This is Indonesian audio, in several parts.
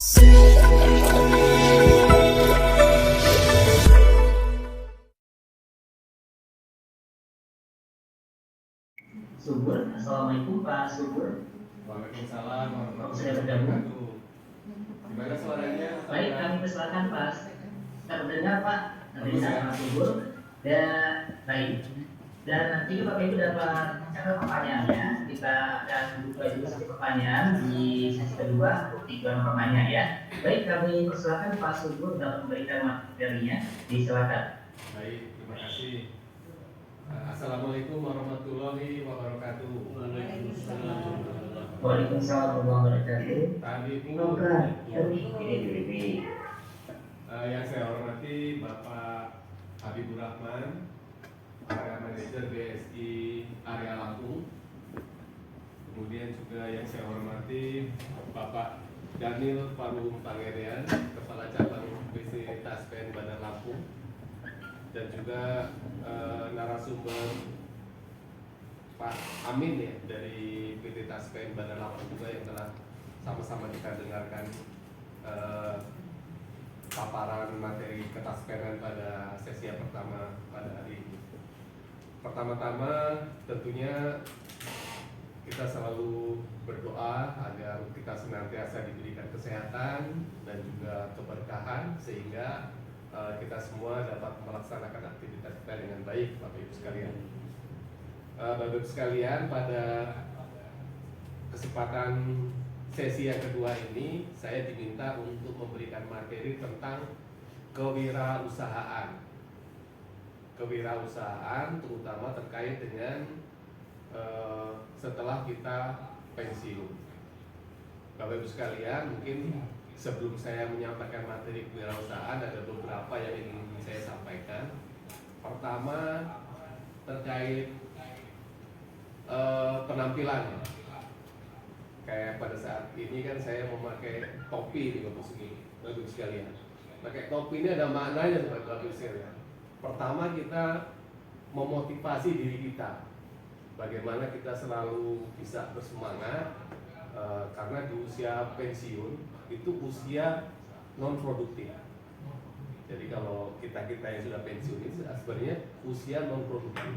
Subur, Assalamualaikum Pak Subur. Waalaikumsalam warahmatullahi Sudah bergabung? wabarakatuh. Gimana suaranya? Baik, kami persilakan Pak. Terdengar Pak, terdengar Pak Subur. Dan baik. Dan nanti Bapak Ibu dapat catat pertanyaannya. Kita akan buka juga sesi pertanyaan di sesi kedua untuk tiga pertanyaan ya. Baik, kami persilakan Pak Subur dapat memberikan materinya. Disilakan. Baik, terima kasih. Assalamualaikum warahmatullahi wabarakatuh. Waalaikumsalam warahmatullahi wabarakatuh. Tadi Semoga ini yang saya hormati Bapak Habibur Rahman, Area Manajer BSI Area Lampung. Kemudian juga yang saya hormati Bapak Daniel Parum Pangerean, Kepala Cabang PC Taspen Bandar Lampung, dan juga narasumber Pak Amin ya dari PT Taspen Bandar Lampung juga yang telah sama-sama kita dengarkan paparan materi ketaspenan pada sesi yang pertama pada hari ini. Pertama-tama tentunya kita selalu berdoa agar kita senantiasa diberikan kesehatan dan juga keberkahan sehingga kita semua dapat melaksanakan aktivitas kita dengan baik, Bapak Ibu sekalian. Bapak Ibu sekalian, pada kesempatan sesi yang kedua ini saya diminta untuk memberikan materi tentang kewirausahaan. Kewirausahaan terutama terkait dengan setelah kita pensiun. Bapak Ibu sekalian, mungkin sebelum saya menyampaikan materi kewirausahaan ada beberapa yang ingin saya sampaikan. Pertama terkait penampilan. Kayak pada saat ini kan saya memakai topi di Bapak Ibu sekalian. Pakai topi ini ada maknanya Bapak Ibu sekalian. Pertama kita memotivasi diri kita. Bagaimana kita selalu bisa bersemangat karena di usia pensiun itu usia non produktif. Jadi kalau kita yang sudah pensiun ini sebenarnya usia non produktif.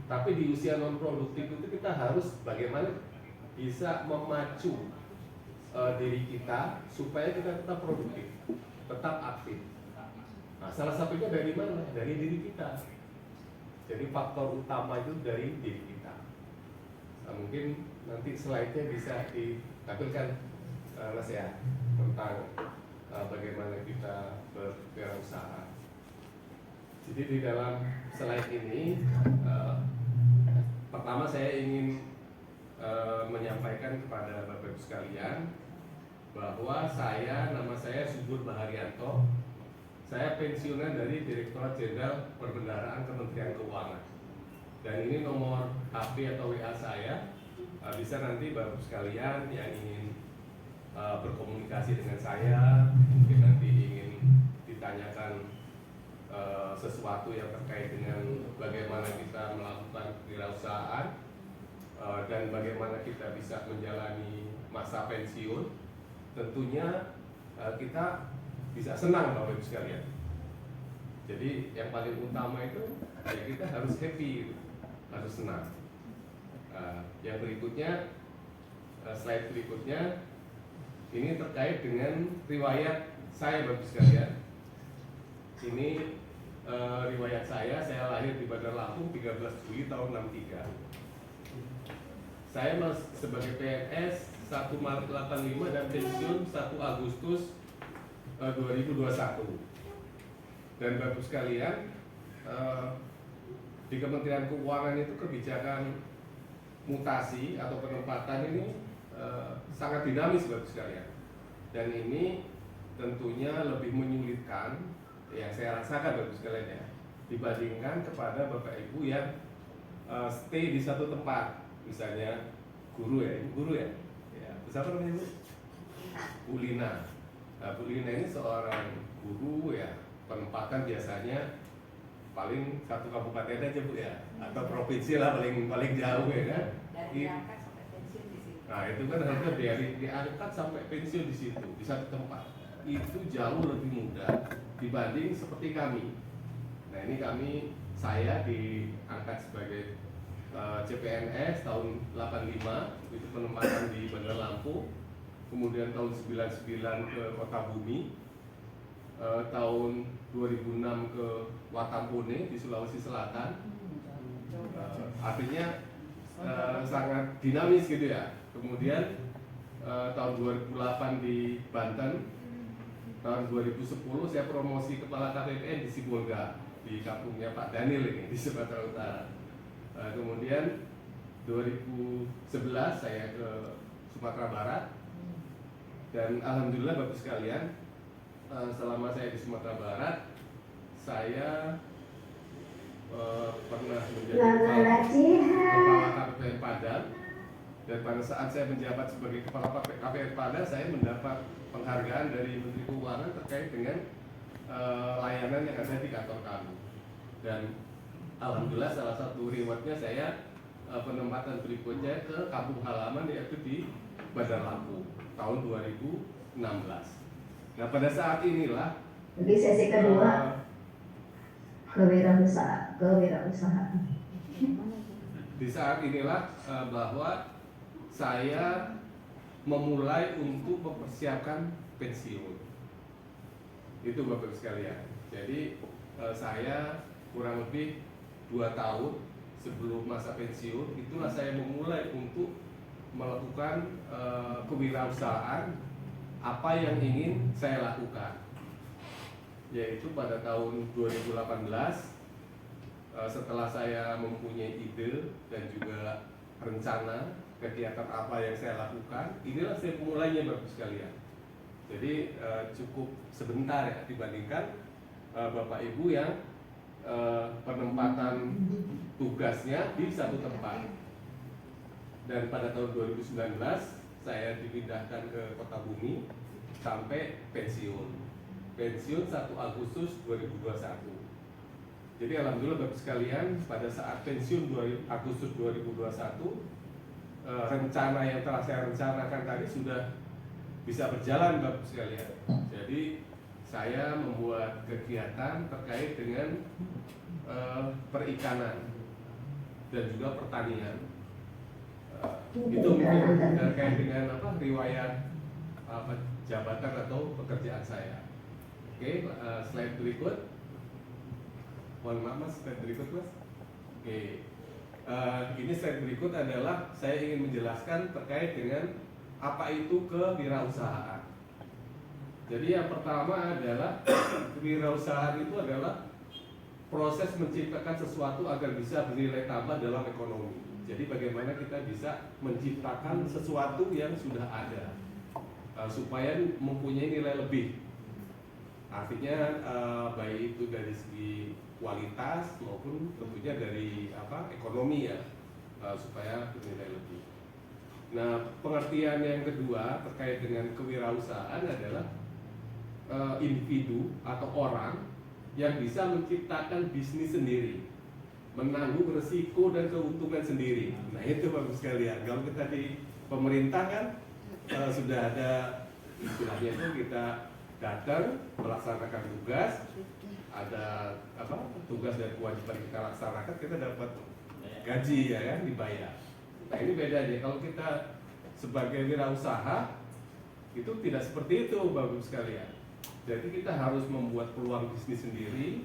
Tapi di usia non produktif itu kita harus bagaimana bisa memacu diri kita supaya kita tetap produktif, tetap aktif. Nah, salah satunya dari mana? Dari diri kita. Jadi faktor utama itu dari diri kita. Nah, mungkin nanti slide-nya bisa ditampilkan Mas ya, tentang bagaimana kita berwirausaha. Jadi di dalam slide ini pertama saya ingin menyampaikan kepada Bapak Ibu sekalian bahwa nama saya Subur Baharianto. Saya pensiunan dari Direktorat Jenderal Perbendaharaan Kementerian Keuangan. Dan ini nomor HP atau WA saya. Bisa nanti Bapak Ibu sekalian yang ingin berkomunikasi dengan saya, mungkin nanti ingin ditanyakan sesuatu yang terkait dengan bagaimana kita melakukan kewirausahaan dan bagaimana kita bisa menjalani masa pensiun. Tentunya kita bisa senang Bapak Ibu sekalian. Jadi yang paling utama itu ya kita harus happy, harus senang. Yang berikutnya, slide berikutnya ini terkait dengan riwayat saya Bapak Ibu sekalian. Ini riwayat saya lahir di Bandar Lampung 13 Juli tahun 63. Saya sebagai PNS 1 Maret 85 dan pensiun 1 Agustus 2021. Dan Bapak sekalian, di Kementerian Keuangan itu kebijakan mutasi atau penempatan ini sangat dinamis Bapak sekalian. Dan ini tentunya lebih menyulitkan yang saya rasakan Bapak sekalian ya, dibandingkan kepada Bapak Ibu yang stay di satu tempat. Misalnya guru ya, siapa namanya Bu? Bu Lina. Nah, Bu Lina ini seorang guru ya, penempatan biasanya paling satu kabupaten aja Bu ya, atau provinsi lah paling jauh ya kan. Dari berangkat sampai pensiun di sini. Nah itu kan harusnya diangkat sampai pensiun di situ, di satu tempat. Itu jauh lebih mudah dibanding seperti kami. Nah ini saya diangkat sebagai CPNS tahun 85, itu penempatan di Bandar Lampung. Kemudian tahun 99 ke Kota Bumi, tahun 2006 ke Watampone di Sulawesi Selatan. Artinya sangat dinamis gitu ya. Kemudian tahun 2008 di Banten, tahun 2010 saya promosi kepala KPPN di Sibolga, di kampungnya Pak Daniel ini di Sumatera Utara. Kemudian 2011 saya ke Sumatera Barat, dan alhamdulillah Bapak sekalian, selama saya di Sumatera Barat saya pernah menjadi kepala KPPN Padang, dan pada saat saya menjabat sebagai kepala KPPN Padang saya mendapat penghargaan dari Menteri Keuangan terkait dengan layanan yang ada di kantor kami. Dan alhamdulillah salah satu rewardnya saya penempatan berikutnya ke kampung halaman, yaitu di Bandar Lampung tahun 2016. Nah pada saat inilah di sesi kedua kewirausahaan. Di saat inilah bahwa saya memulai untuk mempersiapkan pensiun. Itu Bapak sekalian. Jadi saya kurang lebih 2 tahun sebelum masa pensiun itulah saya memulai untuk melakukan kewirausahaan apa yang ingin saya lakukan. Yaitu pada tahun 2018 setelah saya mempunyai ide dan juga rencana kegiatan apa yang saya lakukan, inilah saya memulainya Bapak sekalian. Jadi cukup sebentar ya dibandingkan Bapak Ibu yang penempatan tugasnya di satu tempat. Dan pada tahun 2019 saya dipindahkan ke Kota Bumi sampai pensiun 1 Agustus 2021. Jadi alhamdulillah Bapak sekalian, pada saat pensiun Agustus 2021, rencana yang telah saya rencanakan tadi sudah bisa berjalan Bapak sekalian. Jadi saya membuat kegiatan terkait dengan perikanan dan juga pertanian. Itu mungkin terkait dengan riwayat jabatan atau pekerjaan saya. Oke, slide berikut. Mohon maaf Mas, slide berikut Mas. Oke, ini slide berikut adalah saya ingin menjelaskan terkait dengan apa itu kewirausahaan. Jadi yang pertama adalah kewirausahaan itu adalah proses menciptakan sesuatu agar bisa bernilai tambah dalam ekonomi. Jadi bagaimana kita bisa menciptakan sesuatu yang sudah ada supaya mempunyai nilai lebih. Artinya baik itu dari segi kualitas maupun tentunya dari ekonomi ya, supaya bernilai lebih. Nah, pengertian yang kedua terkait dengan kewirausahaan adalah individu atau orang yang bisa menciptakan bisnis sendiri, menanggung resiko dan keuntungan sendiri. Nah itu bagus sekalian. Kalau kita di pemerintah kan sudah ada istilahnya itu kita datang melaksanakan tugas, ada tugas dan kewajiban kita laksanakan, kita dapat gaji ya kan, dibayar. Nah ini bedanya kalau kita sebagai wirausaha itu tidak seperti itu Bapak sekalian. Jadi kita harus membuat peluang bisnis sendiri,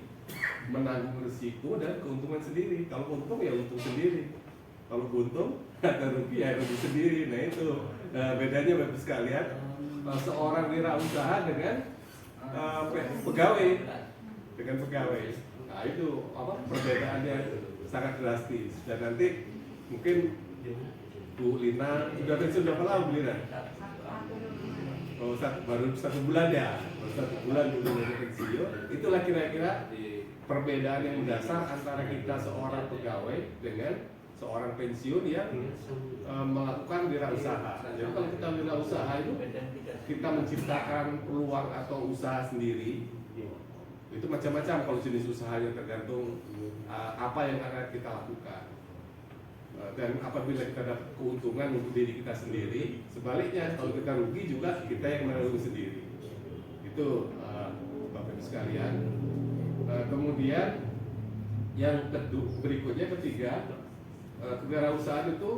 menanggung risiko dan keuntungan sendiri. Kalau untung ya untung sendiri, kalau buntung atau rugi ya rugi sendiri. Nah itu bedanya Bapak sekalian, seorang wirausaha dengan pegawai. Nah itu perbedaannya sangat drastis. Dan nanti mungkin Bu Lina sudah pensiun berapa lama Bu Lina? Baru 1 bulan ya, baru 1 bulan dulu dari pensiun. Itulah kira-kira perbedaan yang mendasar antara kita seorang pegawai dengan seorang pensiun yang melakukan wirausaha. Jadi kalau kita wirausaha itu kita menciptakan peluang atau usaha sendiri. Itu macam-macam kalau jenis usahanya, tergantung apa yang akan kita lakukan. Dan apabila kita dapat keuntungan untuk diri kita sendiri, sebaliknya kalau kita rugi juga kita yang menanggung sendiri. Itu Bapak Ibu sekalian. Kemudian yang berikutnya ketiga, kewirausahaan itu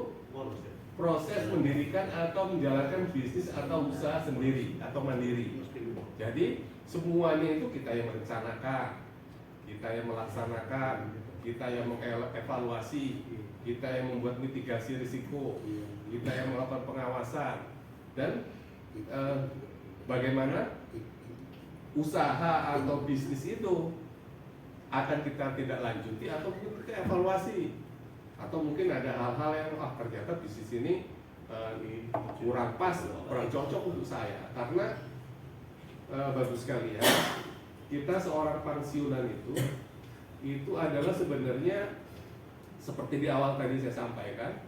proses mendirikan atau menjalankan bisnis atau usaha sendiri atau mandiri. Jadi semuanya itu kita yang merencanakan, kita yang melaksanakan, kita yang mengevaluasi, kita yang membuat mitigasi risiko, kita yang melakukan pengawasan, dan bagaimana usaha atau bisnis itu akan kita tidak lanjuti atau kita evaluasi, atau mungkin ada hal-hal yang ternyata bisnis ini kurang pas, kurang cocok untuk saya. Karena bagus sekali ya, kita seorang pensiunan itu adalah sebenarnya seperti di awal tadi saya sampaikan,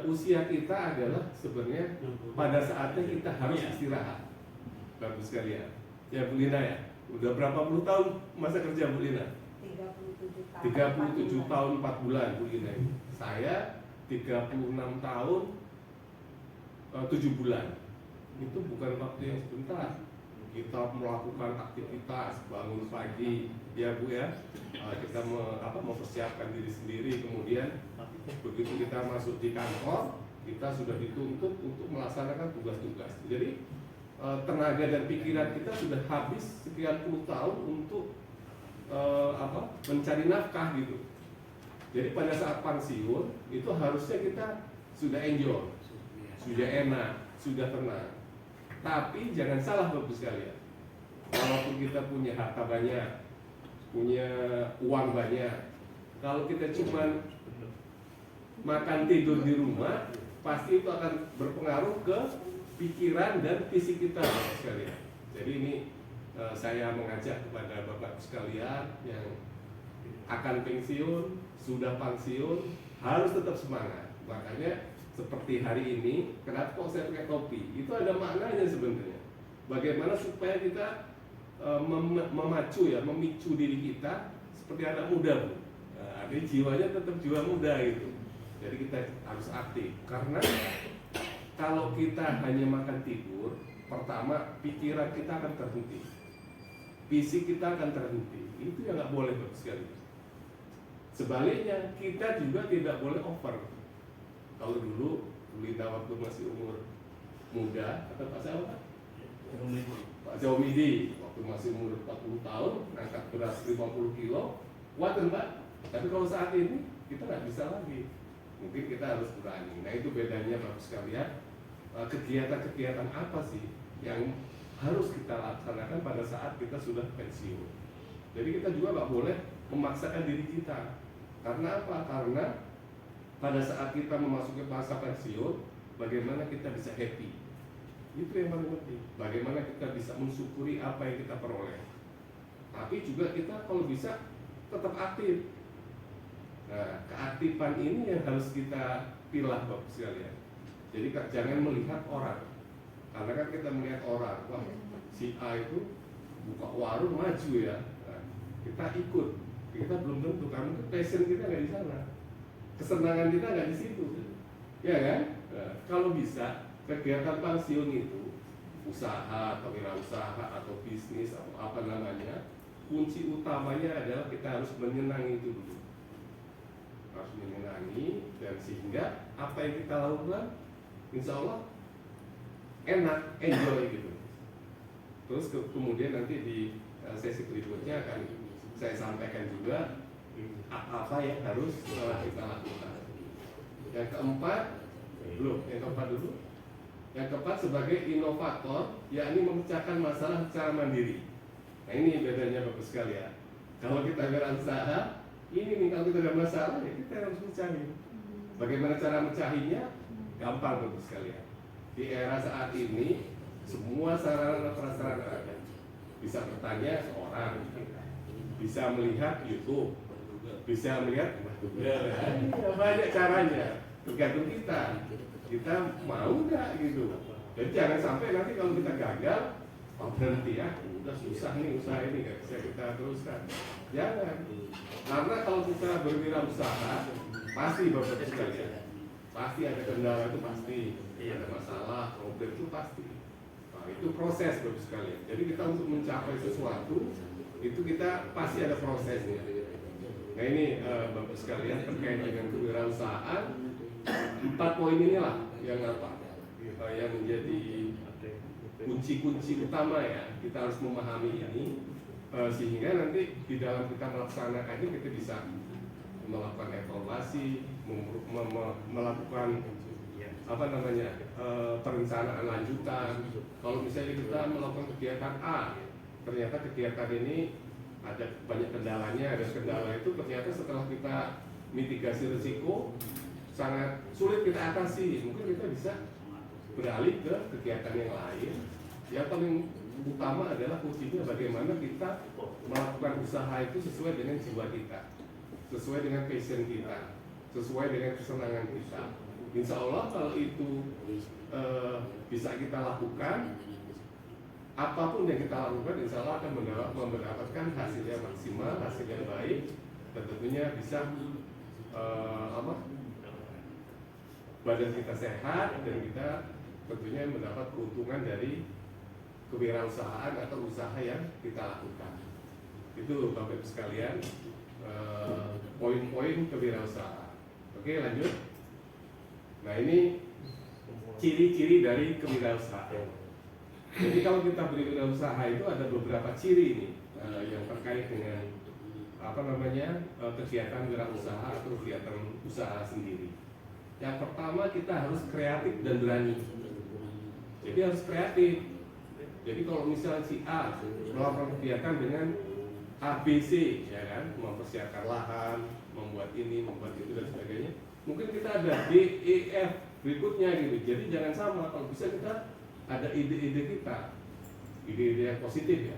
usia kita adalah sebenarnya pada saatnya kita harus istirahat. Bagus sekali ya. Ya Bu Lina ya, udah berapa puluh tahun masa kerja Bu Lina? 37 tahun 4 bulan Bu Lina ini. Saya 36 tahun 7 bulan. Itu bukan waktu yang sebentar. Kita melakukan aktivitas, bangun pagi, ya Bu ya. Kita mempersiapkan diri sendiri, kemudian begitu kita masuk di kantor, kita sudah dituntut untuk melaksanakan tugas-tugas. Jadi tenaga dan pikiran kita sudah habis sekian puluh tahun untuk mencari nafkah gitu. Jadi pada saat pensiun itu harusnya kita sudah enjoy, sudah enak, sudah tenang. Tapi jangan salah Bapak sekalian, walaupun kita punya harta banyak, punya uang banyak, kalau kita cuma makan tidur di rumah, pasti itu akan berpengaruh ke pikiran dan fisik kita Bapak sekalian. Jadi ini saya mengajak kepada Bapak sekalian yang akan pensiun, sudah pensiun, harus tetap semangat. Makanya seperti hari ini, kenapa kok saya pakai topi? Itu ada maknanya sebenarnya. Bagaimana supaya kita memicu diri kita seperti anak muda Bu. Jadi jiwanya tetap jiwa muda gitu. Jadi kita harus aktif. Karena kalau kita hanya makan tidur, pertama pikiran kita akan terhenti, fisik kita akan terhenti. Itu yang nggak boleh Bapak sekali. Sebaliknya kita juga tidak boleh over. Kalau dulu Lina waktu masih umur muda, kata Pak siapa? Pak Jomidi waktu masih umur 40 tahun, angkat beras 50 kilo, kuat kan Pak? Tapi kalau saat ini kita nggak bisa lagi. Mungkin kita harus berani. Nah itu bedanya Bapak sekalian. Kegiatan-kegiatan apa sih yang harus kita laksanakan pada saat kita sudah pensiun? Jadi kita juga nggak boleh memaksakan diri kita. Karena apa? Karena pada saat kita memasuki masa pensiun, bagaimana kita bisa happy? Itu yang paling penting. Bagaimana kita bisa mensyukuri apa yang kita peroleh. Tapi juga kita kalau bisa tetap aktif. Nah, keaktifan ini yang harus kita pilah Bapak sekalian. Jadi jangan melihat orang. Karena kan kita melihat orang, wah si A itu buka warung maju ya. Nah, kita ikut. Kita belum tentu, karena passion kita nggak di sana, kesenangan kita nggak di situ, ya kan? Nah, kalau bisa kegiatan pensiun itu usaha atau wirausaha atau bisnis atau apa namanya, kunci utamanya adalah kita harus menyenangi itu dulu, harus menyenangi, dan sehingga apa yang kita lakukan, insya Allah enak, enjoy gitu. Terus kemudian nanti di sesi berikutnya akan saya sampaikan juga apa yang harus kita lakukan. Yang keempat, yang keempat dulu. Yang keempat sebagai inovator, yakni memecahkan masalah secara mandiri. Nah ini bedanya Bapak sekalian. Kalau kita berusaha, ini nih kalau kita ada masalah ya kita harus mecahin. Bagaimana cara mecahinnya? Gampang Bapak sekalian. Di era saat ini semua sarana prasarana ada. Bisa bertanya seorang, bisa melihat YouTube, bisa melihat banyak caranya, tergantung kita mau nggak gitu. Jadi jangan sampai nanti kalau kita gagal, berhenti ya, udah susah nih usaha ini nggak bisa kita teruskan. Jangan, karena kalau kita berwirausaha Pasti Bapak sekalian, pasti ada kendala, itu pasti ada masalah, problem itu pasti. Nah, itu proses Bapak sekalian. Jadi kita untuk mencapai sesuatu itu kita pasti ada prosesnya. Nah ini Bapak sekalian terkait dengan kewirausahaan, 4 poin inilah yang yang menjadi kunci-kunci utama ya. Kita harus memahami ini sehingga nanti di dalam kita melaksanakannya kita bisa melakukan evaluasi, melakukan perencanaan lanjutan. Kalau misalnya kita melakukan kegiatan A, ternyata kegiatan ini ada banyak kendalanya, ada kendala itu ternyata setelah kita mitigasi risiko sangat sulit kita atasi, mungkin kita bisa beralih ke kegiatan yang lain. Yang paling utama adalah kuncinya bagaimana kita melakukan usaha itu sesuai dengan jiwa kita, sesuai dengan passion kita, sesuai dengan kesenangan kita. Insya Allah kalau itu bisa kita lakukan, apapun yang kita lakukan insya Allah akan mendapatkan hasil yang maksimal, hasil yang baik, dan tentunya bisa badan kita sehat dan kita tentunya mendapat keuntungan dari kewirausahaan atau usaha yang kita lakukan. Itu Bapak Ibu sekalian poin-poin kewirausahaan. Oke, lanjut. Nah ini ciri-ciri dari kewirausahaan. Jadi kalau kita berwirausaha itu ada beberapa ciri nih yang terkait dengan kegiatan wirausaha atau kegiatan usaha sendiri. Yang pertama kita harus kreatif dan berani. Jadi harus kreatif. Jadi kalau misalnya si A melakukan kegiatan dengan ABC, ya kan, mempersiapkan lahan, membuat ini, membuat itu dan sebagainya. Mungkin kita ada D, E, F berikutnya gitu. Jadi jangan sama. Kalau bisa kita ada ide-ide kita, ide-ide yang positif ya.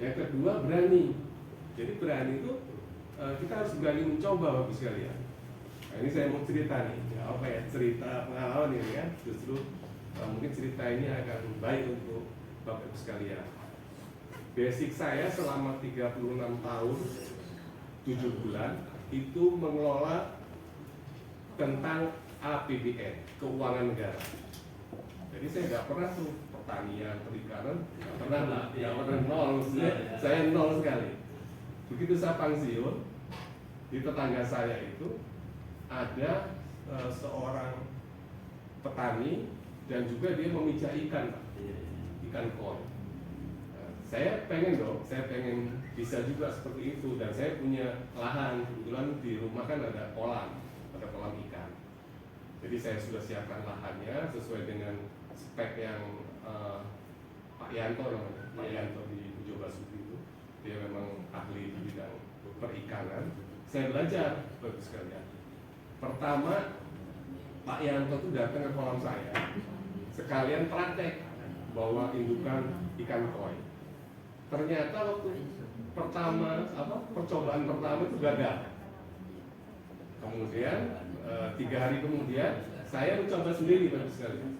Yang kedua berani. Jadi berani itu kita harus berani mencoba Bapak sekalian. Nah, ini saya mau cerita nih, cerita pengalaman ini ya. Justru mungkin cerita ini akan baik untuk Bapak Ibu sekalian. Basic saya selama 36 tahun 7 bulan itu mengelola tentang APBN, keuangan negara. Jadi saya nggak pernah tuh pertanian, perikanan, nggak pernah nol, saya nol sekali. Begitu saya pensiun, di tetangga saya itu ada seorang petani dan juga dia memijah ikan koi. Saya pengen bisa juga seperti itu dan saya punya lahan, kebetulan di rumah kan ada kolam ikan. Jadi saya sudah siapkan lahannya sesuai dengan spek yang Pak Yanto namanya, Pak Yanto di Pujo Basuki itu. Dia memang ahli di bidang perikanan. Saya belajar Bapak sekalian. Pertama Pak Yanto itu datang ke kolam saya, sekalian praktek bawa indukan ikan koi. Ternyata waktu percobaan pertama itu gagal. Kemudian 3 hari kemudian saya mencoba sendiri Bapak sekalian,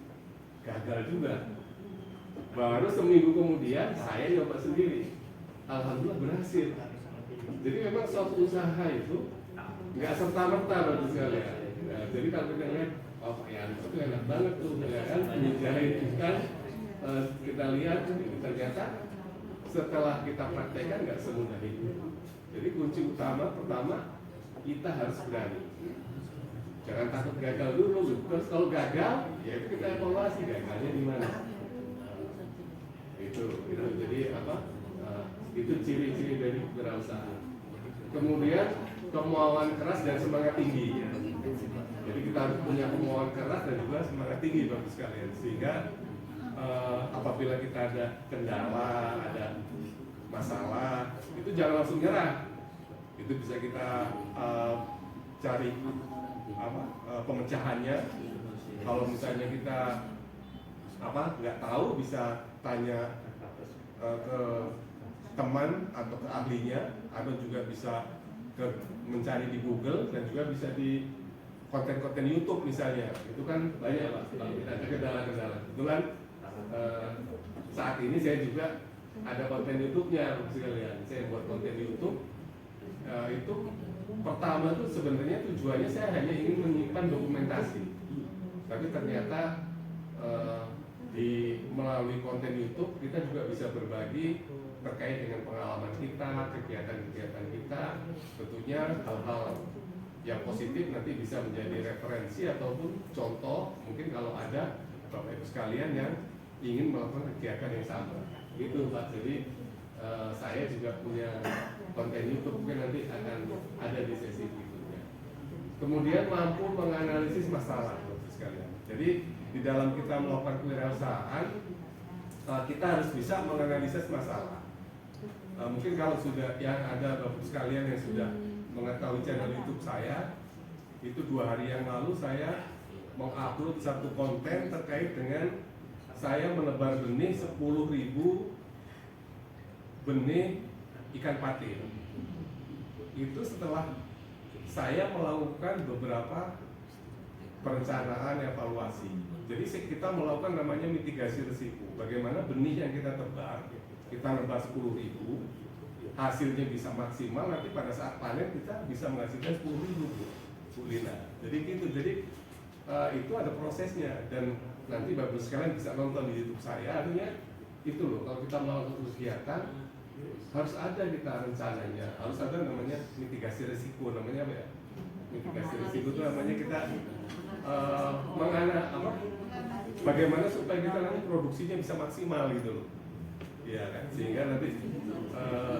gagal juga. Baru seminggu kemudian saya coba sendiri, alhamdulillah berhasil. Jadi memang suatu usaha itu nggak serta-merta Bapak sekalian. Nah, jadi kalau kita lihat, Pak Yanto itu enak banget tuh, ya kan? Menjahit ikan, kita lihat ternyata setelah kita praktekkan nggak semudah itu. Jadi kunci utama pertama kita harus berani. Jangan takut gagal dulu. Terus kalau gagal, ya itu kita evaluasi gagalnya di mana. Itu. Jadi itu ciri-ciri dari wirausaha. Kemudian kemauan keras dan semangat tinggi. Jadi kita harus punya kemauan keras dan juga semangat tinggi Bapak sekalian, sehingga apabila kita ada kendala, ada masalah, itu jangan langsung nyerah. Itu bisa kita cari pemecahannya. Kalau misalnya kita nggak tahu, bisa tanya ke teman atau ke ahlinya, atau juga bisa mencari di Google dan juga bisa di konten-konten YouTube misalnya. Itu kan banyak Pak, ada kendala-kendala. Kebetulan saat ini saya juga ada konten YouTube-nya sekalian. Saya buat konten YouTube itu pertama tuh sebenarnya tujuannya saya hanya ingin menyimpan dokumentasi, tapi ternyata melalui konten YouTube kita juga bisa berbagi terkait dengan pengalaman kita, kegiatan-kegiatan kita, tentunya hal-hal yang positif nanti bisa menjadi referensi ataupun contoh mungkin kalau ada Bapak Ibu sekalian yang ingin melakukan kegiatan yang sama. Itu Pak, jadi saya juga punya konten YouTube, mungkin nanti akan ada di sesi berikutnya. Kemudian mampu menganalisis masalah Bapak Ibu sekalian. Jadi di dalam kita melakukan kewirausahaan kita harus bisa menganalisis masalah. Mungkin kalau sudah yang ada Bapak Ibu sekalian yang sudah mengetahui channel YouTube saya, itu 2 hari yang lalu saya mengupload satu konten terkait dengan saya menebar benih 10.000 benih ikan patin. Itu setelah saya melakukan beberapa perencanaan evaluasi. Jadi kita melakukan namanya mitigasi risiko. Bagaimana benih yang kita tebar, kita nebar 10.000, hasilnya bisa maksimal, nanti pada saat panen kita bisa menghasilkan 10.000 Bu Lina. Jadi gitu. Jadi itu ada prosesnya, dan nanti Bapak sekalian bisa nonton di YouTube saya. Artinya itu loh, kalau kita melakukan kegiatan harus ada kita rencananya, harus ada namanya mitigasi risiko. Namanya apa ya? Mitigasi risiko itu namanya kita bagaimana supaya kita nanti produksinya bisa maksimal gitu loh. Ya kan, sehingga nanti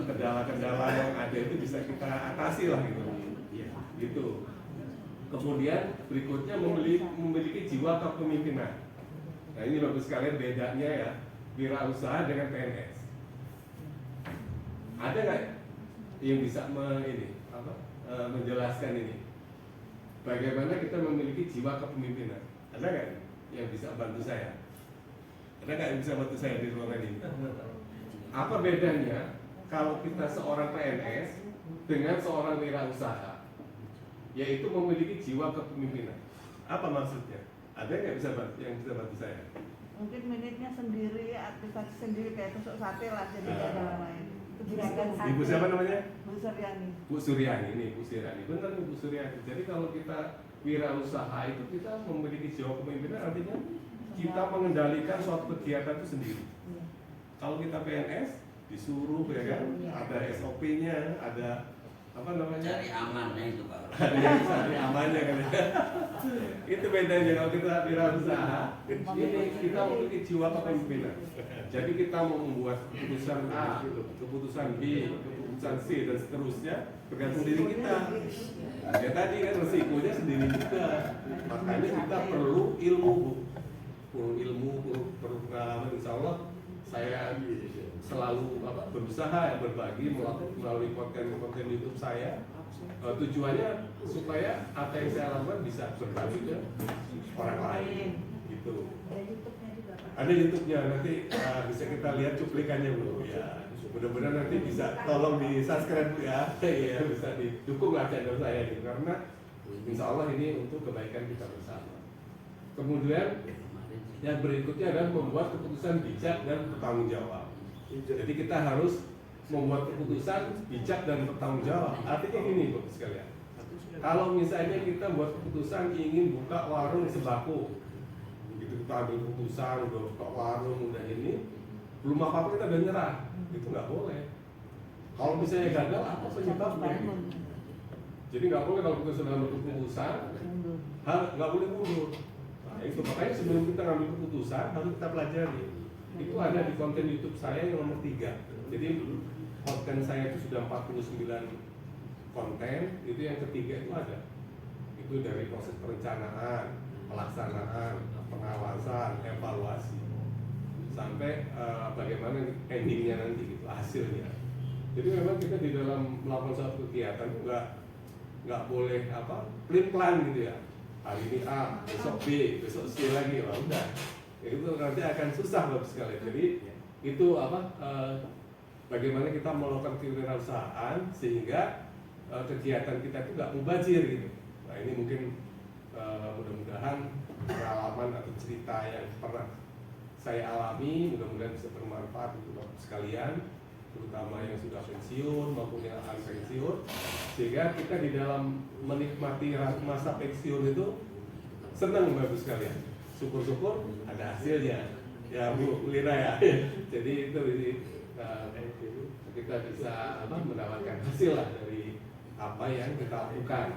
kendala-kendala yang ada itu bisa kita atasi lah gitu. Gitu. Kemudian berikutnya memiliki jiwa kepemimpinan. Nah ini bagus sekalian bedanya ya, wirausaha dengan PNS. Ada nggak yang bisa menjelaskan ini? Bagaimana kita memiliki jiwa kepemimpinan? Ada nggak yang bisa bantu saya? Ada nggak yang bisa bantu saya di ruangan ini? Apa bedanya kalau kita seorang PNS dengan seorang wirausaha? Yaitu memiliki jiwa kepemimpinan. Apa maksudnya? Ada nggak yang bisa bantu saya? Mungkin minitnya sendiri, aktivitas sendiri kayak tusuk sate lah, jadi nggak ada orang lain. Ibu siapa namanya? Bu Suryani. Bu Suryani, ini Bu Suryani. Benar nih Bu Suryani. Jadi kalau kita wirausaha itu kita memiliki jiwa kepemimpinan, artinya kita mengendalikan suatu kegiatan itu sendiri. Kalau kita PNS disuruh ya kan, ada SOP-nya, ada apa namanya? Cari amannya itu Pak. Cari amannya kan. Itu bedanya kalau kita wirausaha. Ini kita memiliki jiwa kepemimpinan. Jadi kita mau membuat keputusan A, keputusan B, keputusan C dan seterusnya bergantung diri kita. Ya tadi kan resikonya sendiri juga. Makanya kita perlu ilmu, perlu pengalaman. Insya Allah saya selalu berusaha berbagi melalui konten YouTube saya. Tujuannya supaya apa yang saya lakukan bisa berbagi ke orang lain gitu. Ada YouTube-nya, nanti bisa kita lihat cuplikannya Bu. Ya, mudah-mudahan nanti bisa tolong di subscribe ya. Ya bisa didukung lah channel saya gitu, karena insya Allah ini untuk kebaikan kita bersama. Kemudian yang berikutnya adalah membuat keputusan bijak dan bertanggung jawab. Jadi kita harus membuat keputusan bijak dan bertanggung jawab. Artinya gini Bapak sekalian, kalau misalnya kita buat keputusan ingin buka warung sembako, gitu kita ambil keputusan udah buka warung udah ini, belum apa-apa kita udah nyerah, itu nggak boleh. Kalau misalnya gagal, apa penyebabnya? Jadi nggak boleh kalau kita sudah ambil keputusan, nggak boleh mundur. Nah, itu makanya sebelum kita ngambil keputusan harus kita pelajari. Itu ada di konten YouTube saya yang nomor 3. Jadi konten saya itu sudah 49 konten, itu yang ketiga itu ada. Itu dari proses perencanaan, pelaksanaan, pengawasan, evaluasi, sampai bagaimana endingnya nanti gitu, hasilnya. Jadi memang kita di dalam melakukan suatu kegiatan nggak boleh plan gitu ya. Hari ini A, besok B, besok C lagi, lah udah. Itu nanti akan susah Bapak sekalian. Jadi itu bagaimana kita melakukan kewirausahaan sehingga kegiatan kita itu nggak mubazir gitu. Nah ini mungkin mudah-mudahan pengalaman atau cerita yang pernah saya alami, mudah-mudahan bisa bermanfaat untuk Bapak sekalian. terutama yang sudah pensiun maupun yang akan pensiun, sehingga kita di dalam menikmati masa pensiun itu senang bagus sekalian. Syukur-syukur ada hasilnya, ya Bu Lina ya. Jadi itu kita bisa mendapatkan hasil lah dari apa yang kita lakukan.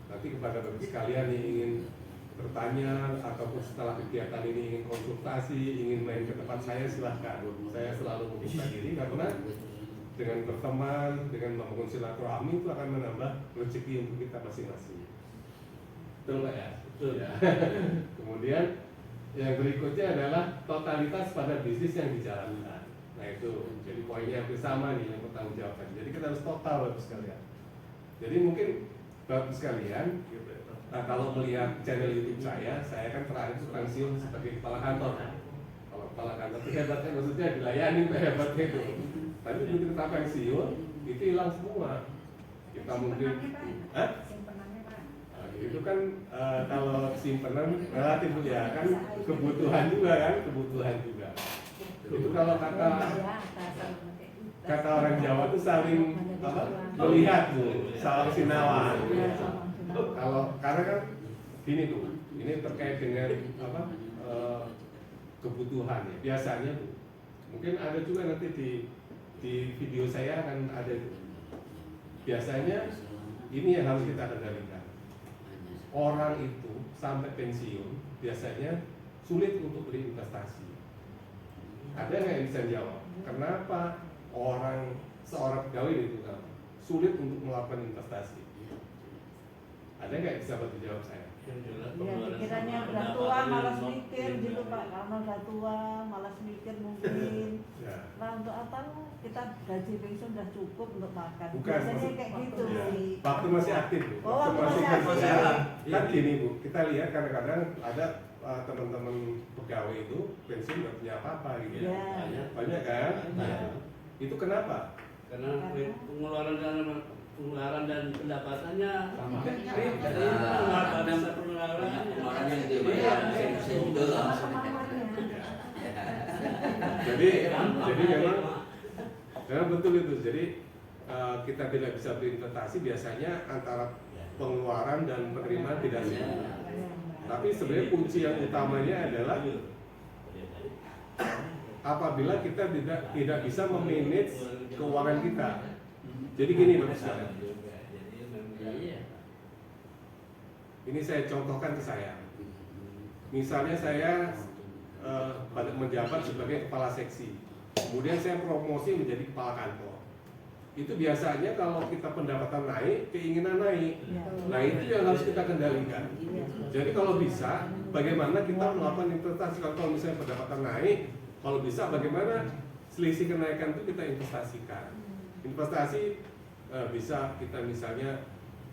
Nanti kepada bapak sekalian yang ingin bertanya ataupun setelah kegiatan ini ingin konsultasi, ingin main ke tempat saya, silahkan. Saya selalu membuka diri karena dengan berteman, dengan membangun silaturahmi itu akan menambah rezeki untuk kita masing-masing. Betul Pak ya? Betul ya. Kemudian yang berikutnya adalah totalitas pada bisnis yang dijalankan. Nah itu, jadi poinnya hampir sama nih yang bertanggung jawabkan. Jadi kita harus total bapak sekalian. Jadi mungkin bapak sekalian, nah, kalau melihat channel YouTube saya kan terakhir itu pensiun sebagai kepala kantor. Kalau kepala kantor itu hebatnya, maksudnya dilayani hebatnya itu. Tapi begitu kita pensiun, itu hilang semua. Kita mungkin, itu kan kalau simpenan relatif ya kan kebutuhan juga kan, kebutuhan juga. Itu kalau kata orang Jawa itu saling melihat Bu, saling sinawan. Kalau karena kan gini tuh, ini terkait dengan kebutuhan ya. Biasanya tuh, mungkin ada juga nanti di video saya akan ada itu. Biasanya ini yang harus kita kendalikan. Orang itu sampai pensiun biasanya sulit untuk berinvestasi. Ada nggak yang bisa jawab? Kenapa seorang pegawai itu sulit untuk melakukan investasi? Ada nggak yang bisa bantu jawab saya? Iya, pikirannya udah tua, malas mikir gitu Pak. Karena udah tua, malas mikir mungkin. Ya. Nah untuk apa? Kita gaji pensiun udah cukup untuk makan. Bukan, Biasanya kayak gitu. Ya. Waktu masih aktif Bu. Oh, waktu masih kerja. aktif. Kan gini Bu, kita lihat kadang-kadang ada teman-teman pegawai itu pensiun nggak punya apa-apa gitu. Ya. Banyak kan? Iya. Itu kenapa? Karena pengeluaran dan pendapatannya Sama. jadi Orang yang dibayar itu jadi memang betul itu. Jadi kita tidak bisa berinvestasi biasanya antara pengeluaran dan penerimaan tidak seimbang. Tapi sebenarnya kunci yang utamanya adalah apabila kita tidak bisa memanage keuangan kita. Jadi gini Bapak sekalian. Ini saya contohkan ke saya. Misalnya saya menjabat sebagai kepala seksi, kemudian saya promosi menjadi kepala kantor. Itu biasanya kalau kita pendapatan naik, keinginan naik. Nah itu yang harus kita kendalikan. Jadi kalau bisa, bagaimana kita melakukan investasi? Kalau misalnya pendapatan naik, kalau bisa bagaimana selisih kenaikan itu kita investasikan. Investasi bisa kita misalnya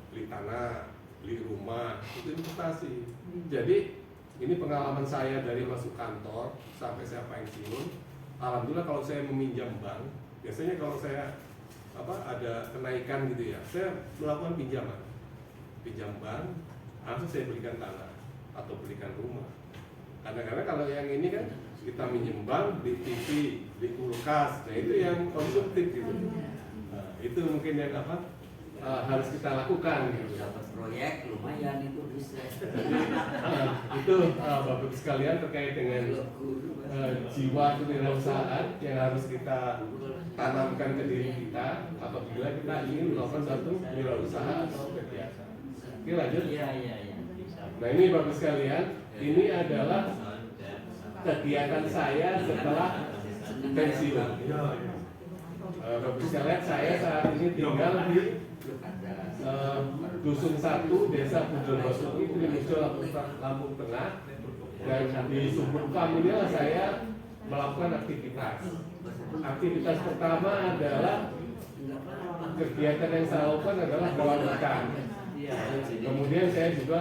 beli tanah, beli rumah, itu investasi. Jadi ini pengalaman saya dari masuk kantor sampai saya pensiun. Alhamdulillah kalau saya meminjam bank, biasanya kalau saya ada kenaikan gitu ya, saya melakukan pinjam bank, langsung saya belikan tanah atau belikan rumah. Kadang-kadang kalau yang ini kan kita minjem bank, beli TV, beli kulkas, nah itu yang konsumtif gitu. Nah, itu mungkin yang harus kita lakukan gitu. dapat proyek lumayan itu bisa. Jadi itu Bapak sekalian terkait dengan jiwa kewirausahaan yang harus kita tanamkan ke diri kita apabila kita ingin melakukan satu wirausaha atau kegiatan. Oke lanjut. Iya. Nah ini Bapak sekalian, ini adalah kegiatan saya setelah pensiun. Bapak sekalian, saya saat ini tinggal di Dusun 1, Desa Pujon Basuki, Trimujo, Lampung Tengah. Dan di Subur Farm inilah saya melakukan aktivitas. Aktivitas pertama adalah kegiatan yang saya lakukan adalah kolam ikan. Kemudian saya juga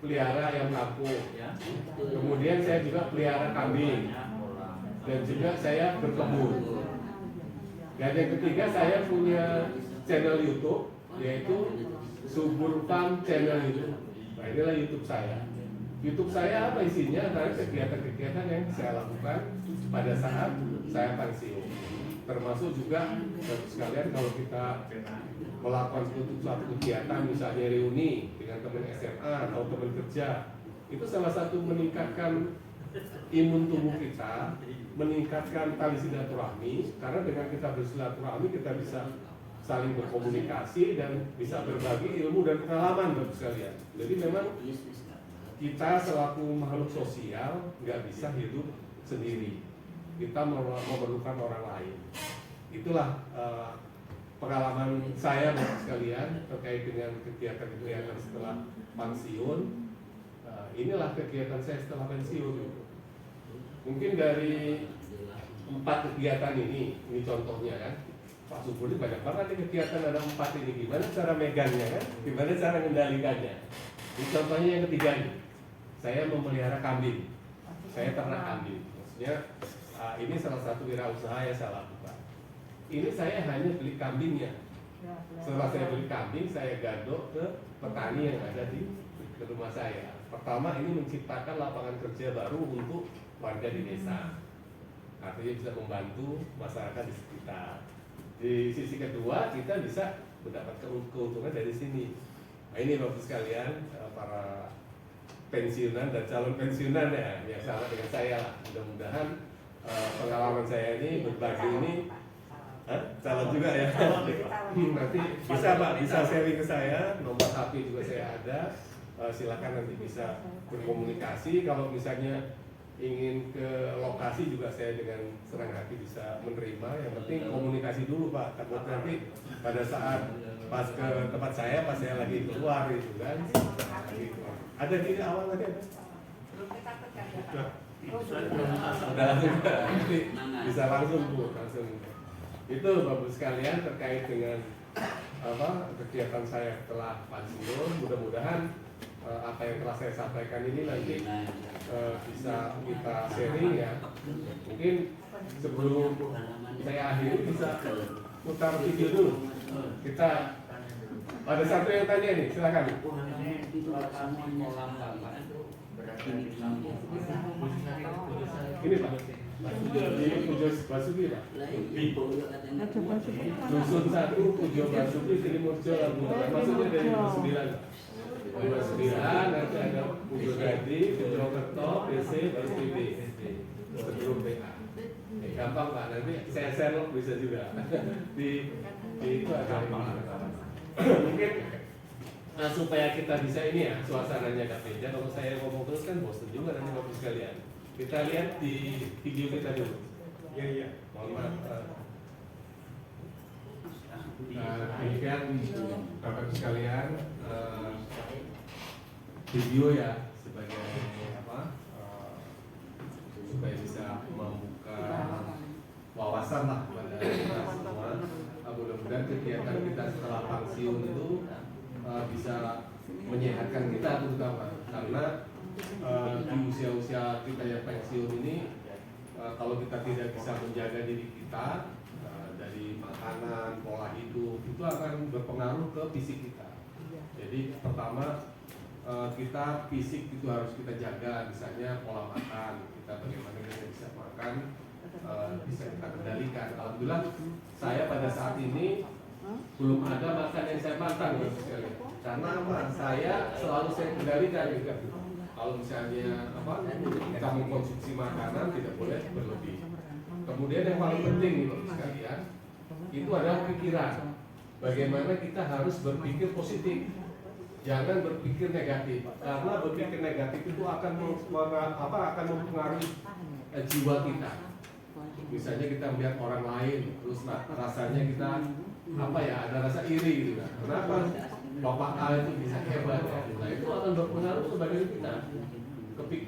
pelihara ayam kampung. Kemudian saya juga pelihara kambing. Dan juga saya berkebun. Dan yang ketiga saya punya channel YouTube, yaitu Subur Farm channel YouTube. Nah inilah YouTube saya. YouTube saya apa isinya? Adalah kegiatan-kegiatan yang saya lakukan pada saat saya pensiun. Termasuk juga Bapak sekalian kalau kita melakukan suatu kegiatan misalnya reuni dengan teman SMA atau teman kerja, itu salah satu meningkatkan imun tubuh kita, meningkatkan tali silaturahmi, karena dengan kita bersilaturahmi kita bisa saling berkomunikasi dan bisa berbagi ilmu dan pengalaman Bapak sekalian. Jadi memang kita selaku makhluk sosial nggak bisa hidup sendiri, kita memerlukan orang lain. Itulah pengalaman saya Bapak sekalian terkait dengan kegiatan-kegiatan setelah pensiun. Inilah kegiatan saya setelah pensiun. Mungkin dari 4 kegiatan ini contohnya kan, Pak Subur ini banyak banget nih kegiatan, ada 4 ini. Gimana cara megangnya kan? Gimana cara mengendalikannya? Ini contohnya yang ketiga nih. Saya memelihara kambing. Saya ternak kambing. Maksudnya ini salah satu wirausaha yang saya lakukan. Ini saya hanya beli kambingnya. Setelah saya beli kambing, saya gadok ke petani yang ada di rumah saya. Pertama, ini menciptakan lapangan kerja baru untuk warga di desa. Artinya bisa membantu masyarakat di sekitar. Di sisi kedua, kita bisa mendapatkan keuntungan dari sini. Nah, ini Bapak sekalian, para pensiunan dan calon pensiunan ya, yang sama dengan saya lah. Mudah-mudahan pengalaman saya ini berbagi ini calon juga ya. Nanti bisa Pak, bisa sharing ke saya, nomor HP juga saya ada. Silakan nanti bisa berkomunikasi. Kalau misalnya ingin ke lokasi juga saya dengan senang hati bisa menerima. Yang penting komunikasi dulu Pak, takut nanti pada saat pas ke tempat saya, pas saya lagi keluar gitu kan. Ada di awal tadi ada? Udah langsung nanti bisa langsung Bu, langsung. Itu Bapak sekalian terkait dengan kegiatan saya setelah pensiun. Mudah-mudahan apa yang telah saya sampaikan ini nanti bisa kita sharing ya. Mungkin sebelum saya akhiri bisa putar video dulu. Kita ada satu yang tanya nih, silakan. Ini Pak, ini Pujo Basuki Pak. Dusun 1 Pujo Basuki Silimurjo Labuhan. Maksudnya dari 9 nanti ada Pujo Gadi, Pujo Kerto, PC, baru PD sebelum PA. Gampang Pak, nanti saya share bisa juga di itu ada mungkin supaya kita bisa ini ya, suasananya gak beda. Kalau saya ngomong terus kan bosan juga nanti Bapak sekalian. Kita lihat di video kita dulu. Iya, mohon maaf. Demikian Bapak sekalian, video ya sebagai supaya bisa membuka wawasan lah kepada kita semua. Mudah-mudahan kegiatan kita setelah pensiun itu bisa menyehatkan kita terutama karena di usia-usia kita yang pensiun ini kalau kita tidak bisa menjaga diri kita dari makanan, pola hidup itu akan berpengaruh ke fisik kita. Jadi pertama kita fisik itu harus kita jaga, misalnya pola makan kita bagaimana kita bisa makan bisa kita kendalikan. Alhamdulillah saya pada saat ini belum ada makan yang saya makan karena apa? Saya selalu saya kendalikan juga. Kalau misalnya kita mengkonsumsi makanan tidak boleh berlebih. Kemudian yang paling penting nih Bapak sekalian, itu adalah pikiran. Bagaimana kita harus berpikir positif, jangan berpikir negatif. Karena berpikir negatif itu akan mempengaruhi jiwa kita. Misalnya kita melihat orang lain, terus rasanya kita ada rasa iri gitu kan. Kenapa Bapak A itu bisa hebat ya? Nah itu akan berpengaruh kepada kita.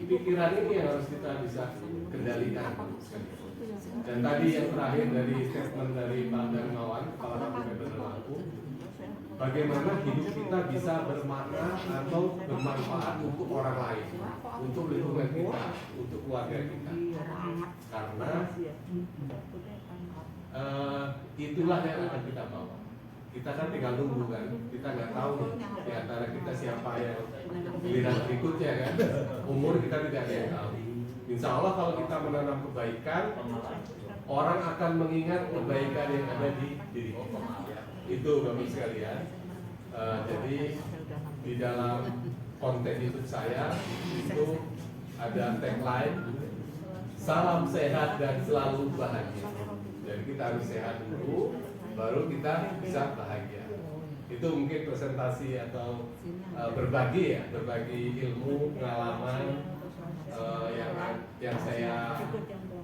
Pikiran ini yang harus kita bisa kendalikan. Dan tadi yang terakhir dari statement dari Pak Darmawan, Kepala Kabupaten Lampung, bagaimana hidup kita bisa bermakna atau bermanfaat untuk orang lain, untuk lingkungan kita, untuk keluarga kita. Karena itulah yang akan kita bawa. Kita kan tinggal nunggu kan, kita nggak tahu di antara kita siapa yang giliran berikutnya kan. Umur kita tidak ada yang tahu. Insya Allah kalau kita menanam kebaikan, orang akan mengingat kebaikan yang ada di diri kita. Itu Bapak sekalian. Jadi di dalam konten YouTube saya itu ada tagline salam sehat dan selalu bahagia. Jadi kita harus sehat dulu, baru kita bisa bahagia. Itu mungkin presentasi atau berbagi ilmu, pengalaman yang saya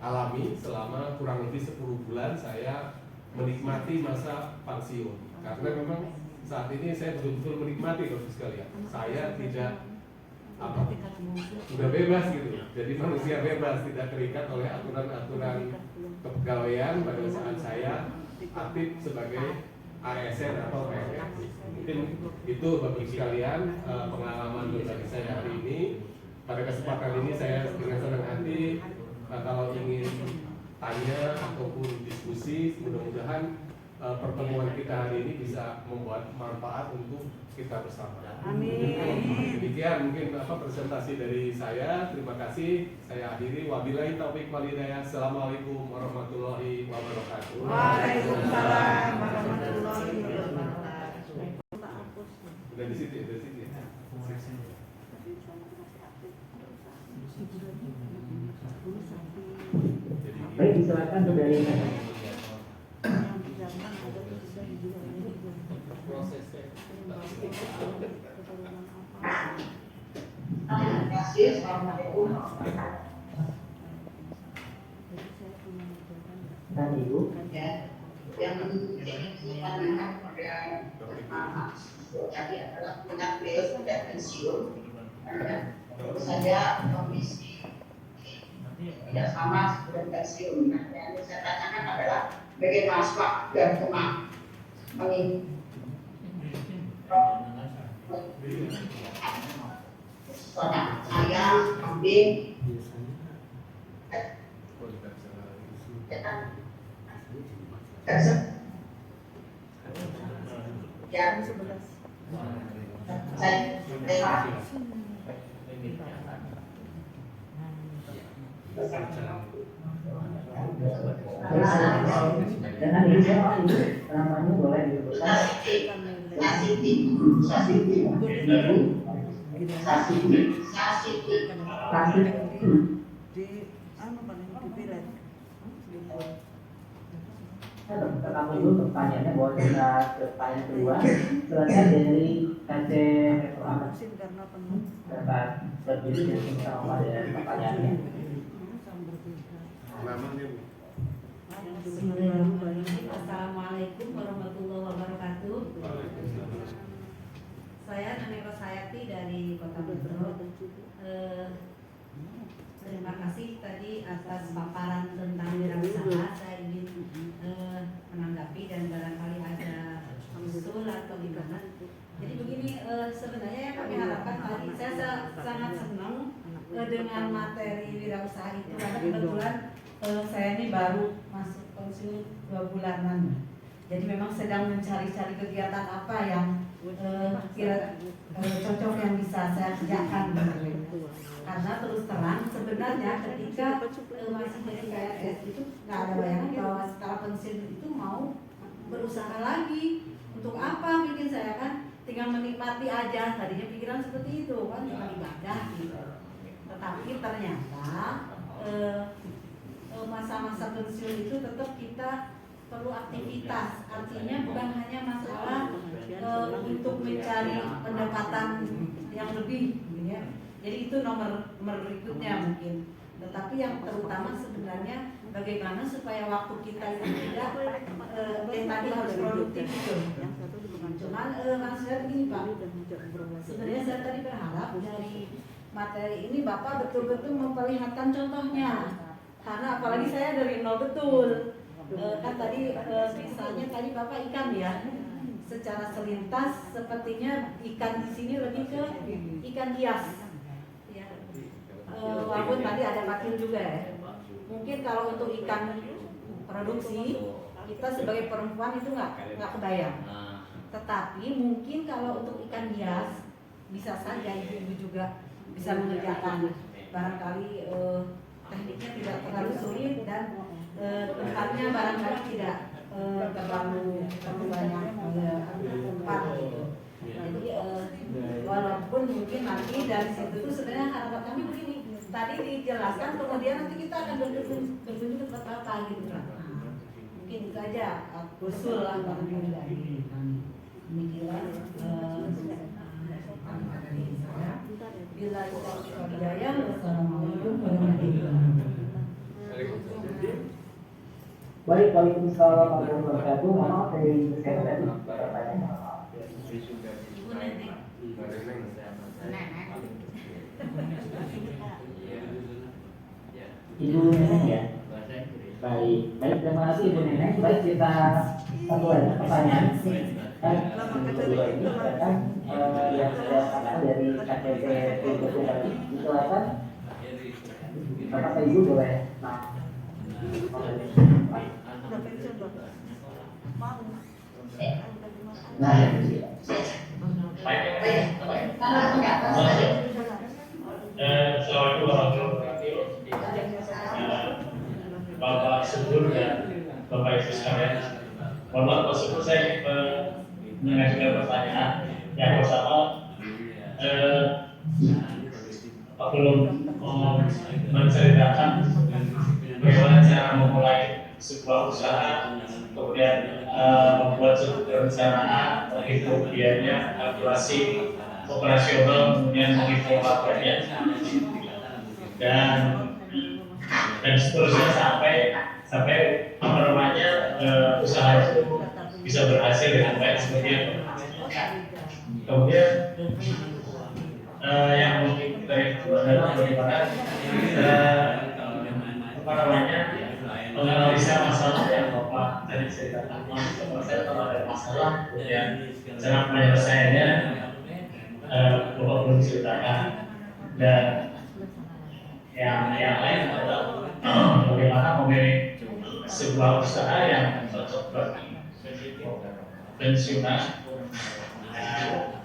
alami selama kurang lebih 10 bulan saya menikmati masa pensiun. Karena memang saat ini saya betul-betul menikmati Bapak sekalian. Saya tidak sudah bebas gitu. Jadi manusia bebas, tidak terikat oleh aturan-aturan kepegawaian pada saat saya aktif sebagai ASN atau PNS. Mungkin itu Bapak sekalian pengalaman berbagi saya hari ini. Pada kesempatan ini saya dengan senang hati kalau ingin tanya ataupun diskusi, mudah-mudahan pertemuan kita hari ini bisa membuat manfaat untuk kita bersama. Amin. Demikian mungkin presentasi dari saya. Terima kasih. Saya akhiri. Wabillahi taufiq wal hidayah. Assalamualaikum warahmatullahi wabarakatuh. Waalaikumsalam warahmatullahi wabarakatuh. Udah di situ, udah di situ. Baik, silakan untuk dari Terima kasih. Assalamualaikum. dan Ibu. Ya, yang ditanyakan pada tadi adalah penyakit dan pensiun. Tentu saja komisi tidak sama sebelum pensiun. Nah, yang saya tanyakan adalah bagaimana Pak dan Kemang saya kambing yang saya Dengan Ibu siapa Ibu? Namanya boleh disebutkan. Sasiti Kita kamu dulu pertanyaannya, bahwa kita pertanyaan kedua. Silakan dari KC Ahmad. Dapat berdiri dan sama dengan pertanyaannya. Assalamualaikum warahmatullahi wabarakatuh. Saya Nani Rosayati dari Kota Metro. Terima kasih tadi atas paparan tentang wirausaha. Saya ingin menanggapi dan barangkali ada usul atau gimana. Jadi begini, sebenarnya yang kami harapkan tadi, saya sangat senang dengan materi wirausaha itu karena kebetulan saya ini baru masuk pensiun 2 bulanan. Jadi memang sedang mencari-cari kegiatan apa yang kira cocok yang bisa saya kerjakan. Karena terus terang sebenarnya ketika masih jadi PNS itu nggak ada bayangan bahwa setelah pensiun itu mau berusaha lagi. Untuk apa bikin saya kan tinggal menikmati aja, tadinya pikiran seperti itu kan, cuma ibadah gitu. Tetapi ternyata masa-masa pensiun itu tetap kita perlu aktivitas, artinya bukan hanya masalah untuk mencari pendapatan yang lebih gitu ya. Jadi itu nomor berikutnya mungkin, tetapi yang terutama sebenarnya bagaimana supaya waktu kita itu tidak tadi harus produktif gitu. Cuman maksudnya begini Pak, sebenarnya saya tadi berharap dari materi ini Bapak betul-betul memperlihatkan contohnya, karena apalagi saya dari nol betul. Kan tadi misalnya tadi Bapak ikan ya, secara selintas sepertinya ikan di sini lebih ke ikan hias. Ya. Walaupun tadi ada patin juga ya. Mungkin kalau untuk ikan produksi kita sebagai perempuan itu nggak kebayang. Tetapi mungkin kalau untuk ikan hias bisa saja ibu-ibu juga bisa mengerjakan. Barangkali tekniknya tidak terlalu sulit dan tempatnya barangkali tidak terlalu banyak tempat gitu. Jadi walaupun mungkin nanti dari situ tuh sebenarnya harapan kami begini, tadi dijelaskan kemudian nanti kita akan berkunjung ke tempat apa gitu kan. Mungkin itu aja usul lah barangkali dari pemikiran bila Jaya. Wassalamualaikum warahmatullahi wabarakatuh. Baik, waalaikumsalam warahmatullahi wabarakatuh. Mohon maaf dari saya tadi pertanyaan. Ibu Neneng ya. Baik, terima kasih Ibu Neneng. Baik, kita satu lagi pertanyaan. Kedua ini silakan yang saya sampaikan dari KTP Pilgub tadi. Silakan. Bapak Ibu boleh. Nah, ya. Assalamualaikum warahmatullahi wabarakatuh. Bapak Subur dan Bapak Ibu sekalian. Mohon maaf Pak Subur, saya mengajukan pertanyaan. Yang pertama, Pak belum menceritakan bagaimana cara memulai sebuah usaha, kemudian membuat sebuah perencanaan, menghitung biayanya, kalkulasi operasional, kemudian menghitung labanya, dan seterusnya sampai apa namanya usaha itu bisa berhasil dengan baik seperti yang kemudian yang mungkin dari itu adalah bagaimana apa namanya menganalisa masalah yang Bapak tadi ceritakan. Saya kalau ada masalah, kemudian cara penyelesaiannya Bapak belum ceritakan, dan yang lain adalah bagaimana memilih sebuah usaha yang cocok bagi pensiunan